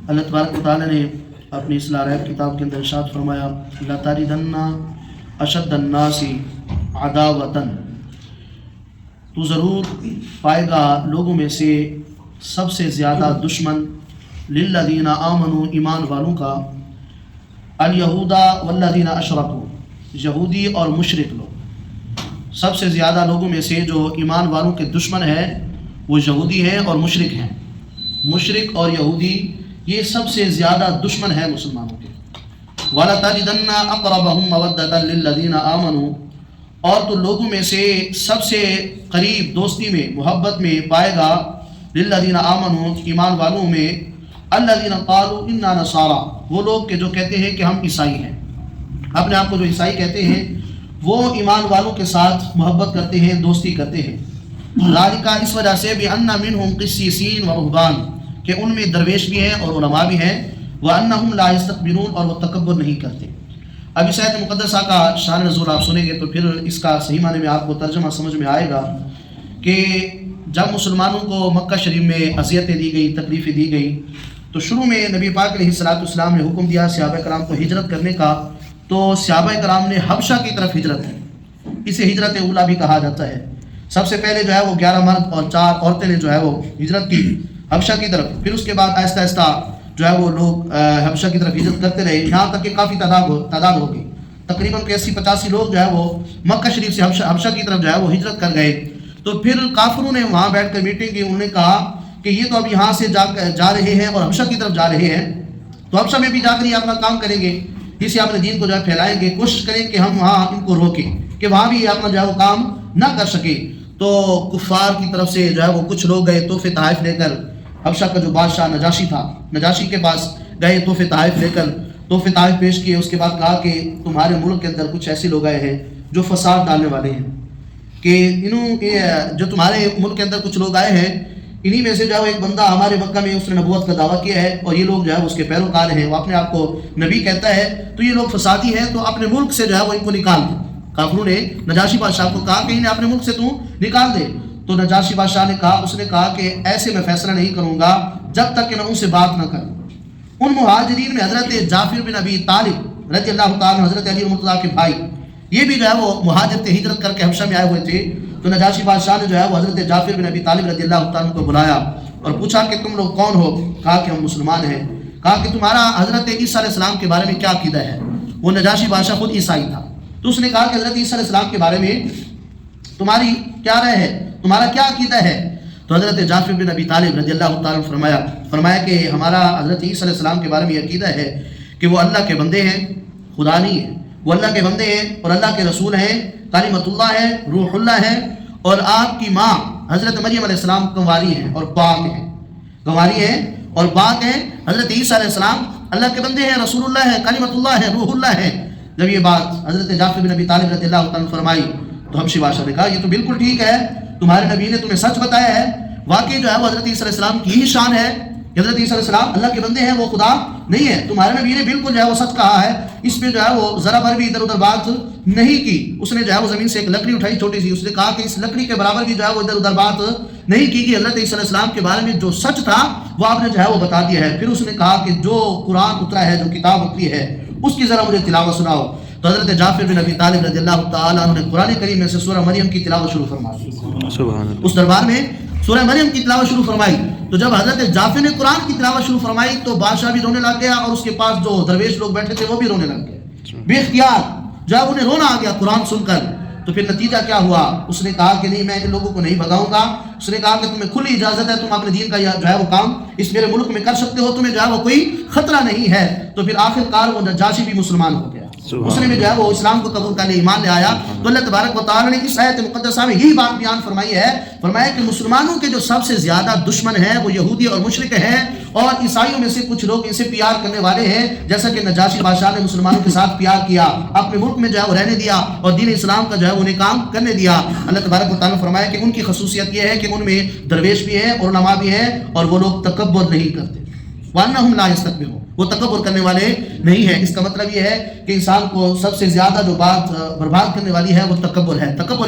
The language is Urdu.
اللہ تبارک و تعالیٰ نے اپنی اصلاح رائب کتاب کے اندر ارشاد فرمایا لَتَجِدَنَّ أَشَدَّ النَّاسِ عَدَاوَةً، تو ضرور پائے گا لوگوں میں سے سب سے زیادہ دشمن لِلَّذِينَ آمَنُوا، ایمان والوں کا، الْيَهُودَ وَالَّذِينَ أَشْرَكُوا، یہودی اور مشرک لوگ۔ سب سے زیادہ لوگوں میں سے جو ایمان والوں کے دشمن ہیں وہ یہودی ہیں اور مشرک ہیں۔ مشرک اور یہودی یہ سب سے زیادہ دشمن ہے مسلمانوں کے۔ وَلَتَجِدَنَّ أَقْرَبَهُمْ مَوَدَّةً لِلَّذِينَ آمَنُوا، اور تو لوگوں میں سے سب سے قریب دوستی میں، محبت میں پائے گا لِلَّذِينَ آمَنُوا، ایمان والوں میں، الَّذِينَ قَالُوا إِنَّا نَصَارَى، وہ لوگ کہ جو کہتے ہیں کہ ہم عیسائی ہیں، اپنے آپ کو جو عیسائی کہتے ہیں وہ ایمان والوں کے ساتھ محبت کرتے ہیں، دوستی کرتے ہیں۔ ذالک، اس وجہ سے بِأَنَّ مِنْهُمْ قِسِّيسِينَ وَرُهْبَانَ، کہ ان میں درویش بھی ہیں اور علماء بھی ہیں، وَأَنَّهُمْ لَا يَسْتَكْبِرُونَ، اور وہ تکبر نہیں کرتے۔ اب اس آیت مقدسہ کا شان نزول آپ سنیں گے تو پھر اس کا صحیح معنی میں آپ کو ترجمہ سمجھ میں آئے گا کہ جب مسلمانوں کو مکہ شریف میں اذیتیں دی گئی، تکلیفیں دی گئی، تو شروع میں نبی پاک علیہ السلام نے حکم دیا صحابہ کرام کو ہجرت کرنے کا، تو صحابہ کرام نے حبشہ کی طرف ہجرت کی۔ اسے ہجرت اولا بھی کہا جاتا ہے۔ سب سے پہلے جو ہے وہ 11 مرد اور 4 عورتیں نے جو ہے وہ ہجرت کی حبشہ کی طرف، پھر اس کے بعد آہستہ آہستہ جو ہے وہ لوگ حبشہ کی طرف ہجرت کرتے رہے، یہاں تک کہ کافی تعداد ہو گئی، تقریباً 80-85 لوگ جو ہے وہ مکہ شریف سے حبشہ کی طرف جو ہے وہ ہجرت کر گئے۔ تو پھر کافروں نے وہاں بیٹھ کر میٹنگ کی، انہوں نے کہا کہ یہ تو اب یہاں سے جا رہے ہیں اور حبشہ کی طرف جا رہے ہیں، تو حبشہ میں بھی جا کر یہ اپنا کام کریں گے، اسے اپنے دین کو جو ہے پھیلائیں گے، کوشش کریں کہ ہم وہاں ان کو روکیں کہ وہاں بھی یہ اپنا جو ہے وہ کام نہ کر سکے۔ تو کفار کی طرف سے جو ہے وہ کچھ لوگ گئے تحفے تحائف لے کر، حبشہ کا جو بادشاہ نجاشی تھا، نجاشی کے پاس گئے تحفے تحائف لے کر، تحفے تحائف پیش کیے۔ اس کے بعد کہا کہ تمہارے ملک کے اندر کچھ ایسے لوگ آئے ہیں جو فساد ڈالنے والے ہیں، کہ جو تمہارے ملک کے اندر کچھ لوگ آئے ہیں، انہی میں سے جو ہے ایک بندہ ہمارے مکہ میں اس نے نبوت کا دعویٰ کیا ہے، اور یہ لوگ جو ہے اس کے پیروکار ہیں، وہ اپنے آپ کو نبی کہتا ہے، تو یہ لوگ فسادی ہیں، تو اپنے ملک سے جو ہے وہ ان کو نکال دے۔ کافروں نے نجاشی بادشاہ کو کہا کہ انہیں اپنے ملک سے تو نکال دے، تو نجاشی بادشاہ نے کہا کہ ایسے میں فیصلہ نہیں کروں گا جب تک کہ میں ان سے بات نہ کروں۔ ان مہاجرین میں حضرت جعفر بن ابی طالب رضی اللہ تعالیٰ، حضرت علی مرتضیٰ کے بھائی، یہ بھی جو ہے وہ مہاجر تھے، ہجرت کر کے حبشہ میں آئے ہوئے تھے۔ تو نجاشی بادشاہ نے جو ہے وہ حضرت جعفر بن ابی طالب رضی اللہ تعالیٰ کو بلایا اور پوچھا کہ تم لوگ کون ہو؟ کہا کہ ہم مسلمان ہیں۔ کہا کہ تمہارا حضرت عیسیٰ علیہ السلام کے بارے میں کیا عقیدہ ہے؟ وہ نجاشی بادشاہ خود عیسائی تھا، تو اس نے کہا کہ حضرت عیسیٰ علیہ السلام کے بارے میں تمہاری کیا رائے ہے، تمہارا کیا عقیدہ ہے؟ تو حضرت جعفر بن ابی طالب رضی اللہ تعالیٰ فرمایا کہ ہمارا حضرت عیسیٰ علیہ السلام کے بارے میں یہ عقیدہ ہے کہ وہ اللہ کے بندے ہیں، خدا نہیں ہے، وہ اللہ کے بندے ہیں اور اللہ کے رسول ہیں، کلمۃ اللہ ہے، روح اللہ ہے، اور آپ کی ماں حضرت مریم علیہ السلام کنواری ہیں اور پاک ہیں، کنواری ہیں اور پاک ہیں۔ حضرت عیسیٰ علیہ السلام اللہ کے بندے ہیں، رسول اللہ ہے، کلمۃ اللہ ہے، روح اللہ ہے۔ جب یہ بات حضرت جعفر بن ابی طالب رضی اللہ تعالیٰ فرمائی تو حبشی بادشاہ نے کہا یہ تو بالکل ٹھیک ہے، تمہارے نبی نے تمہیں سچ بتایا ہے، واقعی جو ہے وہ حضرت عیسیٰ علیہ السلام کی ہی شان ہے کہ حضرت عیسیٰ علیہ السلام اللہ کے بندے ہیں، وہ خدا نہیں ہے، تمہارے نبی نے بالکل جو ہے وہ سچ کہا ہے، اس میں جو ہے وہ ذرا بھر بھی ادھر ادھر بات نہیں کی۔ اس نے جو ہے وہ زمین سے ایک لکڑی اٹھائی چھوٹی سی، اس نے کہا کہ اس لکڑی کے برابر بھی جو ہے وہ ادھر ادھر بات نہیں کی کہ حضرت عیسیٰ علیہ السلام کے بارے میں جو سچ تھا وہ آپ نے جو ہے وہ بتا دیا ہے۔ پھر اس نے کہا کہ جو قرآن اترا ہے، جو کتاب اتری ہے، اس کی ذرا مجھے تلاوت سناؤ۔ تو حضرت جعفر بن ابی طالب رضی اللہ تعالیٰ عنہ نے قرآن کریم میں سے سورہ مریم کی تلاوت شروع فرما دی۔ اس دربار میں سورہ مریم کی تلاوت شروع فرمائی، تو جب حضرت جعفر نے قرآن کی تلاوت شروع فرمائی تو بادشاہ بھی رونے لگ گیا اور اس کے پاس جو درویش لوگ بیٹھے تھے وہ بھی رونے لگ گئے، بے اختیار جو ہے انہیں رونا آ گیا قرآن سن کر۔ تو پھر نتیجہ کیا ہوا؟ اس نے کہا کہ نہیں، میں ان لوگوں کو نہیں بھگاؤں گا۔ اس نے کہا کہ تمہیں کھلی اجازت ہے، تم اپنے دین کا جو ہے وہ کام اس میرے ملک میں کر سکتے ہو، تمہیں جو ہے وہ کوئی خطرہ نہیں ہے۔ تو پھر آخر کار وہ نجاشی بھی مسلمان ہو گیا، اس نے بھی جو ہے وہ اسلام کو قبول کرنے ایمان لے آیا۔ تو اللہ تبارک و تعالیٰ نے اس آیت مقدسہ میں یہی بات بیان فرمائی ہے، فرمایا کہ مسلمانوں کے جو سب سے زیادہ دشمن ہیں وہ یہودی اور مشرک ہیں، اور عیسائیوں میں سے کچھ لوگ ان سے پیار کرنے والے ہیں، جیسا کہ نجاشی بادشاہ نے مسلمانوں کے ساتھ پیار کیا، اپنے ملک میں جو ہے وہ رہنے دیا اور دین اسلام کا جو ہے انہیں کام کرنے دیا۔ اللہ تبارک و تعالیٰ فرمایا کہ ان کی خصوصیت یہ ہے کہ ان میں درویش بھی ہیں اور علماء بھی ہیں، اور وہ لوگ تکبر نہیں کرتے، وَأَنَّهُمْ لَا يَسْتَكْبِرُونَ، وہ تکبر کرنے والے نہیں ہیں۔ اس کا مطلب یہ ہے کہ انسان کو سب سے زیادہ جو بات برباد کرنے والی ہے وہ تکبر ہے۔ تکبر